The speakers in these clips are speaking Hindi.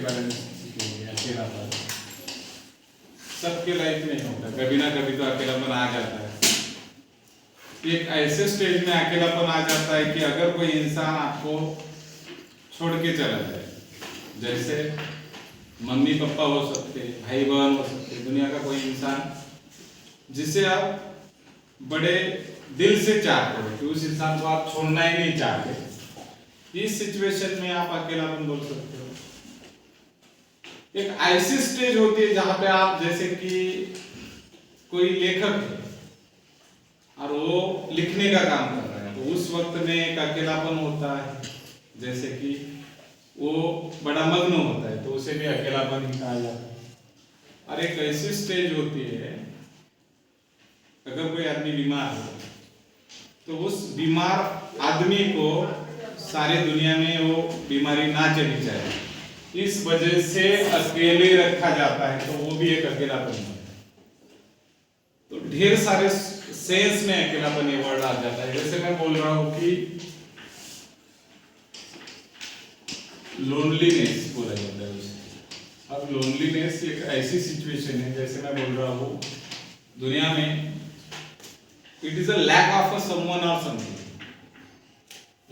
बारे में सीखे होंगे, अकेलापन सबके लाइफ में होता है, कभी ना कभी तो अकेलापन आ जाता है। एक ऐसे स्टेज में अकेलापन आ जाता है कि अगर कोई इंसान आपको छोड़ के चला जाए, जैसे मम्मी पापा हो सकते, भाई बहन हो सकते, दुनिया का कोई इंसान जिसे आप बड़े दिल से चाहते हो कि उस इंसान को आप छोड़ना ही नहीं चाहते, इस सिचुएशन में आप अकेलापन बोल सकते हो। एक ऐसी स्टेज होती है जहां पे आप, जैसे कि कोई लेखक है और वो लिखने का काम कर रहा है, तो उस वक्त में एक अकेलापन होता है, जैसे कि वो बड़ा मग्न होता है, तो उसे भी अकेलापन ही कहा जाता है। और एक ऐसी स्टेज होती है, अगर कोई आदमी बीमार हो तो उस बीमार आदमी को सारे दुनिया में वो बीमारी ना चली जाए, इस वजह से अकेले रखा जाता है, तो वो भी एक अकेलापन है। तो ढेर सारे सेंस में अकेलापन ये वर्ड आ जाता है। जैसे मैं बोल रहा हूं कि लोनलीनेस बोला जाता है उसे। अब लोनलीनेस एक ऐसी सिचुएशन है, जैसे मैं बोल रहा हूं दुनिया में it is a lack of a someone और something,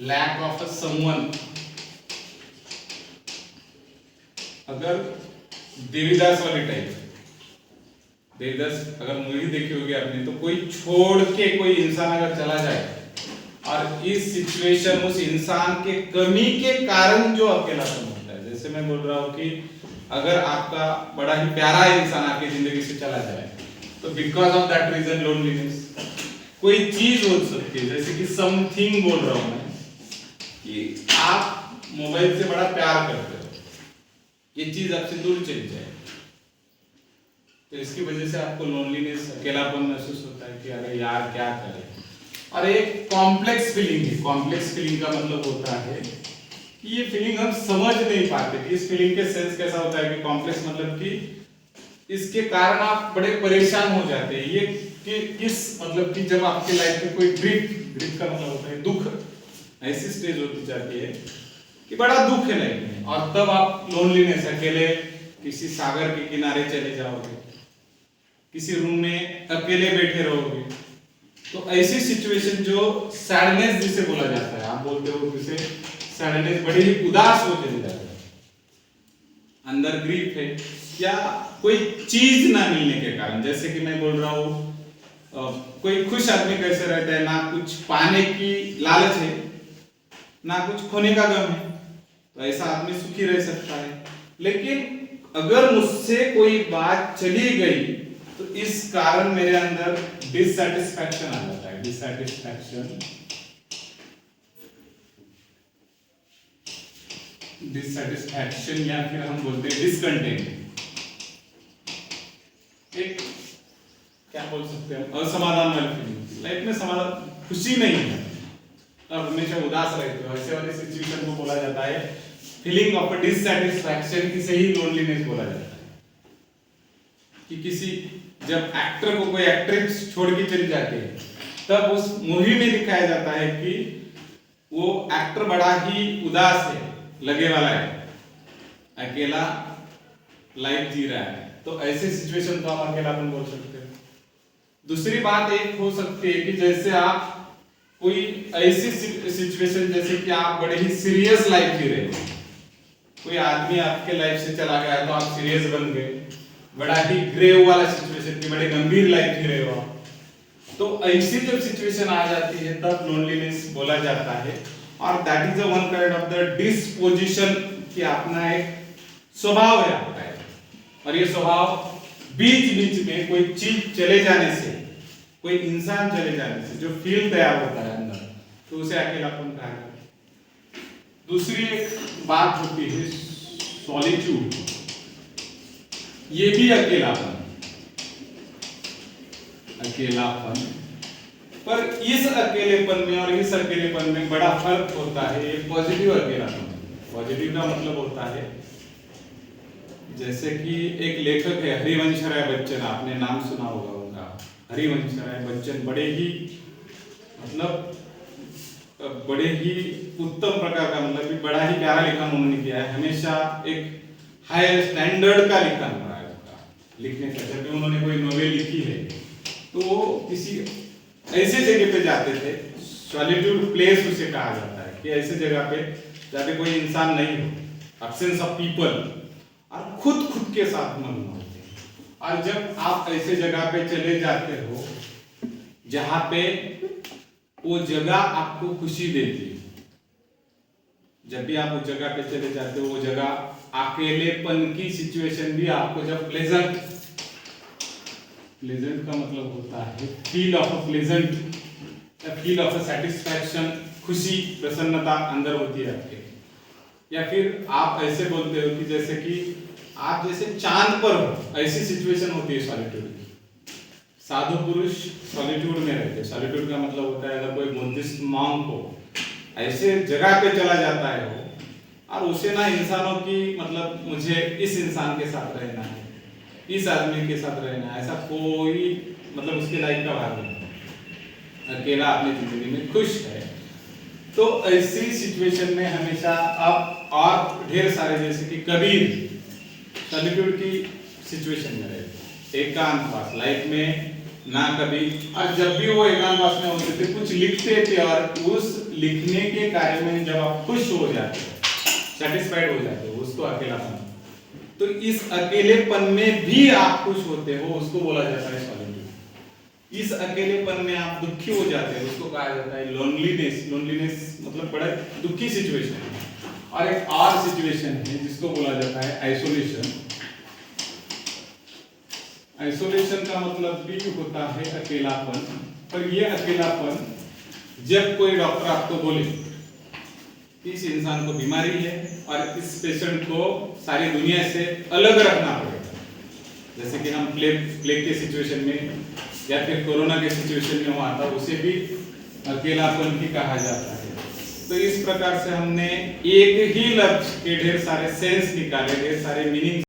lack of a someone. अगर देवीदास वाली टाइप, देवीदास अगर मूवी देखी होगी आपने, तो कोई छोड़ के कोई इंसान अगर चला जाए और इस सिचुएशन उस इंसान के कमी के कारण जो अकेलापन होता है, जैसे मैं बोल रहा हूं कि अगर आपका बड़ा ही प्यारा इंसान आपकी जिंदगी से चला जाए, तो because of that reason loneliness. कोई चीज हो सकती है, जैसे कि समथिंग बोल रहा हूं मैं, कि आप मोबाइल से बड़ा प्यार करते हो, ये चीज आपसे दूर चली जाए, तो इसकी वजह से आपको लोनलीनेस, अकेलापन महसूस होता है कि अरे यार क्या करें। और एक कॉम्प्लेक्स फीलिंग है। कॉम्प्लेक्स फीलिंग का मतलब होता है कि ये फीलिंग हम समझ नहीं पाते कि इस फीलिंग के सेंस कैसा होता है। कि कॉम्प्लेक्स मतलब कि इसके कारण आप बड़े परेशान हो जाते हैं। ये कि किस मतलब कि जब आपके लाइफ में कोई ग्रीफ का मतलब होता है दुख, ऐसी स्टेज होती जाती है कि बड़ा दुख है लाइफ में, और तब आप लोनलीनेस, अकेले किसी सागर के किनारे चले जाओगे, किसी रूम में अकेले बैठे रहोगे, तो ऐसी सिचुएशन जो सैडनेस जिसे बोला जाता है, आप बोलते हो जिसे सैडनेस, बड़ी ही उदास हो चले जाता है, अंदर ग्रीफ है, या कोई चीज ना मिलने के कारण। जैसे कि मैं बोल रहा हूं कोई खुश आदमी कैसे रहता है, ना कुछ पाने की लालच है, ना कुछ खोने का गम है, तो ऐसा आदमी सुखी रह सकता है। लेकिन अगर मुझसे कोई बात चली गई, तो इस कारण मेरे अंदर डिससैटिस्फैक्शन आ जाता है। डिससैटिस्फैक्शन, डिससैटिस्फैक्शन या फिर हम बोलते हैं डिसकंटेंट, एक क्या बोल सकते हैं, असमाधान वाली फीलिंग। लाइफ में समाधान, खुशी नहीं है, अब हमेशा उदास रहते हो, ऐसे वाली सिचुएशन को बोला जाता है फीलिंग ऑफ डिससैटिस्फैक्शन। इसे ही लोनलीनेस बोला जाता है। कि किसी, जब एक्टर को कोई एक्ट्रेस छोड़ के चली जाती है, तब उस मूवी में दिखाया जाता है कि वो एक्टर बड़ा ही उदास है, लगे वाला है, अकेला लाइफ जी रहा है, तो ऐसे सिचुएशन को आप अकेलापन बोल सकते हो। दूसरी बात एक हो सकती है कि जैसे आप कोई ऐसी सिचुएशन, जैसे कि आप बड़े ही सीरियस लाइफ जी रहे हो, कोई आदमी आपके लाइफ से चला गया तो आप सीरियस बन गए, बड़ा ही ग्रेव वाला सिचुएशन की, बड़े गंभीर लाइफ जी रहे हो आप, तो ऐसी जब सिचुएशन आ जाती है तब लोनलीनेस बोला जाता है। और that is one kind of the disposition, कि अपना एक स्वभाव है आपका, और ये स्वभाव बीच बीच में कोई चीज चले जाने से, कोई इंसान चले जाने से जो फील तैयार होता है अंदर, तो उसे अकेलापन कहा जाता है। दूसरी एक बात होती है सॉलिट्यूड, ये भी अकेलापन, अकेलापन। पर इस अकेलेपन में और इस अकेलेपन में बड़ा फर्क होता है। ये पॉजिटिव अकेलापन, पॉजिटिव का मतलब होता है, जैसे कि एक लेखक है हरिवंश राय बच्चन, आपने नाम सुना होगा उनका, हरिवंश राय बच्चन, बड़े ही मतलब बड़े ही उत्तम प्रकार का, मतलब कि बड़ा ही प्यारा लेखन उन्होंने किया है। हमेशा एक हायर स्टैंडर्ड का लिखा रहा है उसका लिखने का। जब भी उन्होंने कोई नॉवेल लिखी है तो वो किसी ऐसे जगह पे जाते थे, सॉलिट्यूड प्लेस उसे कहा जाता है, कि ऐसे जगह पे जहाँ पे कोई इंसान नहीं हो, एब्सेंस ऑफ पीपल, और खुद के साथ मग्न होते हैं। और जब आप ऐसे जगह पे चले जाते हो जहाँ पे वो जगह आपको खुशी देती है, जब भी आप उस जगह पे चले जाते हो, वो जगह अकेलेपन की सिचुएशन भी आपको जब प्लेजेंट का मतलब होता है feel of a pleasant, feel of a satisfaction, खुशी, प्रसन्नता अंदर होती है आपके। या फिर आप ऐसे बोलते हो कि जैसे कि आप जैसे चांद पर हो, ऐसी सिचुएशन होती है सॉलिट्यूड की। साधु पुरुष सॉलिट्यूड में रहते हैं। सॉलिट्यूड का मतलब होता है अगर कोई बुद्धिस्ट मॉन्क हो, ऐसे जगह पे चला जाता है वो, और उसे ना इंसानों की मतलब मुझे इस इंसान के साथ रहना है, इस आदमी के साथ रहना है, ऐसा कोई मतलब उसके लाइफ का भाग नहीं, अकेला अपनी जिंदगी में खुश है। तो ऐसी सिचुएशन में हमेशा आप और ढेर सारे जैसे कि कबीर सॉलिट्यूड की सिचुएशन में रहते, एकांतवास लाइफ में ना कभी, और जब भी वो एकांतवास में होते थे कुछ लिखते थे, और उस लिखने के कार्य में जब आप खुश हो जाते हो, सेटिस्फाइड हो जाते हो, उसको अकेलापन। तो इस अकेलेपन में भी आप खुश होते हो, उसको बोला जाता है सॉलिट्यूड। इस अकेलेपन में आप दुखी हो जाते हो, उसको कहा जाता है लोनलीनेस। लोनलीनेस मतलब बड़ा दुखी सिचुएशन है। और एक और सिचुएशन है जिसको बोला जाता है आइसोलेशन। आइसोलेशन का मतलब भी होता है अकेलापन। पर यह अकेलापन जब कोई डॉक्टर आपको बोले कि इस इंसान को बीमारी है और इस पेशेंट को सारी दुनिया से अलग रखना पड़ेगा, जैसे कि हम प्लेग के सिचुएशन में या फिर कोरोना के सिचुएशन में हुआ था, उसे भी अकेलापन ही कहा जाता है। तो इस प्रकार से हमने एक ही लफ्ज के ढेर सारे सेंस निकाले, ढेर सारे मीनिंग